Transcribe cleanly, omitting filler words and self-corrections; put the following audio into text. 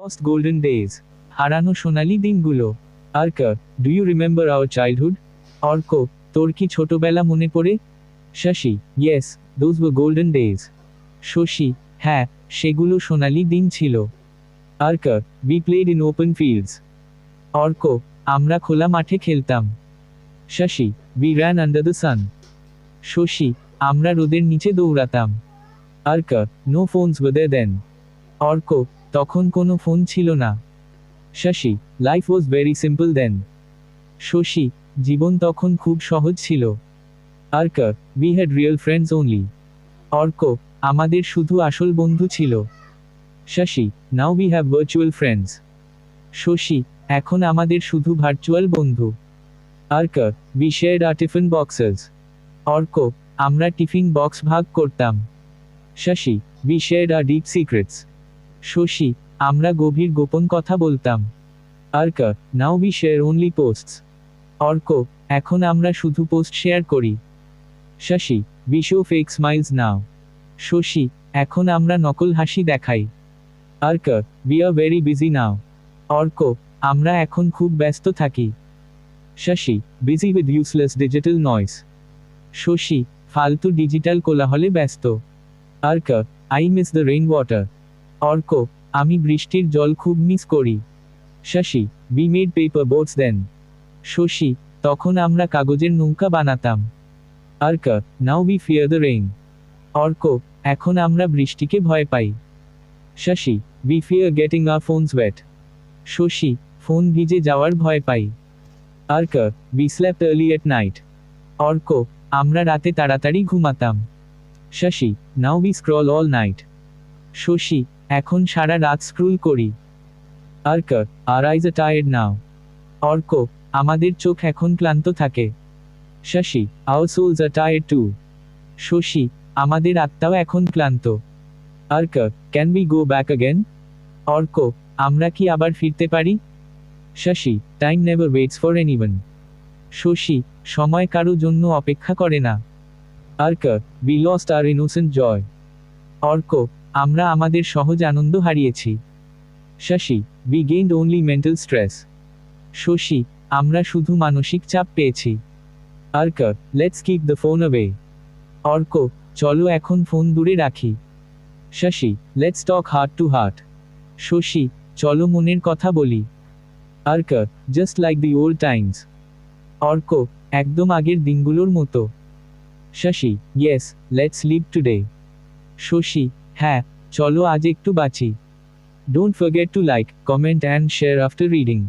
Lost golden days. হারানো সোনালি দিনগুলো। Ark, do you remember our childhood? Arko, তোর কি ছোটবেলা মনে পড়ে? Shashi, yes, those were golden days. Shashi, হ্যাঁ, সেগুলো সোনালি দিন ছিল। Ark, we played in open fields. Arko, আমরা খোলা মাঠে খেলতাম। Shashi, we ran under the sun. Shashi, আমরা রোদের নিচে দৌড়াতাম। Ark, no phones were there then. Arko, তখন কোনো ফোন ছিল না। Shashi, life was very simple then. Shashi, জীবন তখন খুব সহজ ছিল। Ark, we had real friends only. Arko, আমাদের শুধু আসল বন্ধু ছিল। Shashi, now we have virtual friends. Shashi, এখন আমাদের শুধু ভার্চুয়াল বন্ধু। Ark, we shared our tiffin boxes. Arko, আমরা টিফিন বক্স ভাগ করতাম। Shashi, we shared our deep secrets. Shashi, আমরা গভীর গোপন কথা বলতাম। Ark, now we share only posts. Arko, এখন আমরা শুধু পোস্ট শেয়ার করি। Shashi, we show fake smiles নাও। শশী, এখন আমরা নকল হাসি দেখাই। Ark, we are very busy now. Arka, আমরা এখন খুব ব্যস্ত থাকি। Shashi, busy with useless digital noise. Shashi, ফালতু ডিজিটাল কোলাহলে ব্যস্ত। Ark, I miss the rain water. Arka, আমি বৃষ্টির জল খুব মিস করি। Shashi, we made paper boats then. Shashi, তখন আমরা কাগজের নৌকা বানাতাম। Ark, now we fear the rain. Arka, এখন আমরা বৃষ্টিকে ভয় পাই। Shashi, we fear getting our phones wet. Shashi, phone ভিজে যাওয়ার ভয় পাই। Ark, we slept early at night. Arka, আমরা রাতে তাড়াতাড়ি ঘুমাতাম। Shashi, now we scroll all night. Shashi, এখন সারা রাত স্ক্রল করি। Ark, our eyes are tired now. Arka, আমাদের চোখ এখন ক্লান্ত থাকে। Shashi, our souls are tired too. Shashi, আমাদের আত্মাও এখন ক্লান্ত। Ark, can we go back again? Arka, আমরা কি আবার ফিরতে পারি? Shashi, time never waits for anyone. Shashi, সময় কারো জন্য অপেক্ষা করে না। Ark, we lost our innocent joy. Arka, আমরা আমাদের সহজ আনন্দ হারিয়েছি। Shashi, we gained only mental stress. Shashi, আমরা শুধু মানসিক চাপ পেয়েছি। Ark, let's keep the phone away. Arka, চলো এখন ফোন দূরে রাখি। Shashi, let's talk heart to heart. Shashi, চলো মনের কথা বলি। Ark, just like the old times. Arka, একদম আগের দিনগুলোর মতো। Shashi, yes, let's live today. Shashi, হ্যাঁ, চলো আজ একটু বাঁচি। Don't forget to like, comment and share after reading.